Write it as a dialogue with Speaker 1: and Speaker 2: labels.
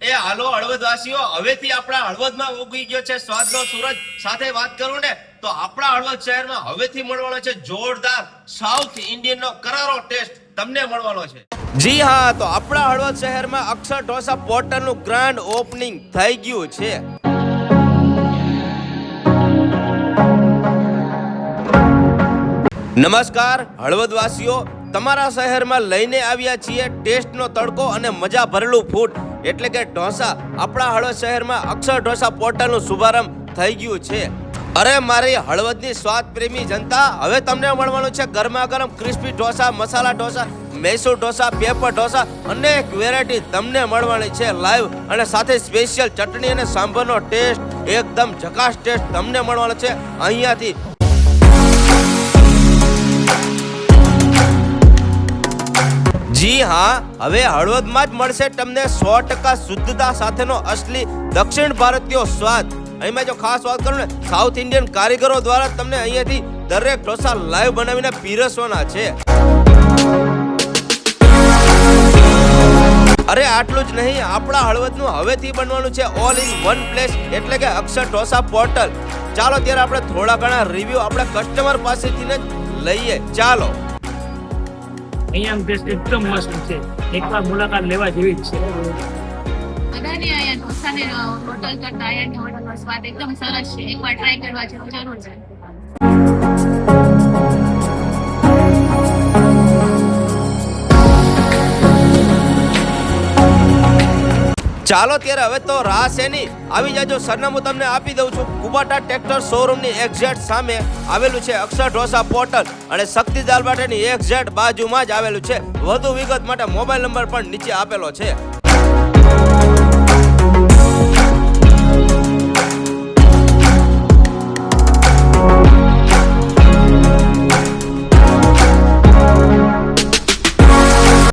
Speaker 1: એ હાલો હળવદવાસીઓ, હવેથી આપણા હળવદમાં ઉગી ગયો છે સ્વાદનો સૂરજ. સાથે વાત કરું ને તો આપણા હળવદ શહેરમાં હવેથી મળવાનો છે જોરદાર સાઉથ ઇન્ડિયનનો કરારો ટેસ્ટ તમને મળવાનો છે. જી હા, તો આપણા હળવદ શહેરમાં અક્ષર ઢોસા પોર્ટલનું ગ્રાન્ડ ઓપનિંગ થઈ ગયું છે. નમસ્કાર હળવદવાસીઓ, તમારા શહેરમાં લઈને આવ્યા છીએ ટેસ્ટનો તડકો અને મજા ભરેલું ફૂડ એટલે કે ઢોસા. આપણા હળવદ શહેરમાં અક્ષર ઢોસા પોર્ટલનું શુભારંભ થઈ ગયું છે. અરે મારી હળવદની સ્વાદ પ્રેમી જનતા, હવે તમને મળવાનું છે ગરમા ગરમ ક્રિસ્પી ઢોસા, મસાલા ઢોસા, મૈસૂર ઢોસા, પેપર ઢોસા, અનેક વેરાયટી તમને મળવાની છે લાઈવ, અને સાથે સ્પેશિયલ ચટણી અને સાંભરનો ટેસ્ટ, એકદમ ઝકાસ ટેસ્ટ તમને મળવાનો છે અહીંયાથી. જી હા, હવે હળવદમાં જ મળશે તમને 100% શુદ્ધતા સાથેનો અસલી દક્ષિણ ભારતીય સ્વાદ. અહીંમાં જો ખાસ વાત કરું ને, સાઉથ ઇન્ડિયન કારીગરો દ્વારા તમને અહીંયાથી દરેક ઢોસા લાઈવ બનાવીને પીરસવાના છે. અરે આટલું જ નહીં, આપણા હળવદનું હવેથી બનવાનું છે ઓલ ઇન વન પ્લેસ એટલે કે અક્ષર ઢોસા પોર્ટલ. ચાલો ત્યારે આપણે થોડા ઘણા રિવ્યુ આપણા કસ્ટમર પાસેથી જ લઈએ. ચાલો.
Speaker 2: અહીંયા ટેસ્ટ એકદમ મસ્ત છે, એકવાર મુલાકાત લેવા જેવી જ છે.
Speaker 3: બધાને અહીંયા ઢોસાને હોટલ કરતા અહીંયાની હોટલનો સ્વાદ એકદમ સરસ છે. એકવાર ટ્રાય કરવા જેવું જરૂર છે.
Speaker 1: ચાલો ત્યારે હવે તો રાહ શેની, આવી જાજો. સરનામું તમને આપી દઉં છું. કુબાટા ટ્રેક્ટર શોરૂમની એક્ઝેક્ટ સામે આવેલું છે અક્ષર ઢોસા પોર્ટલ, અને શક્તિ દાલ બાટીની એક્ઝેક્ટ બાજુમાં જ આવેલું છે. વધુ વિગત માટે મોબાઈલ નંબર પણ નીચે આપેલો છે.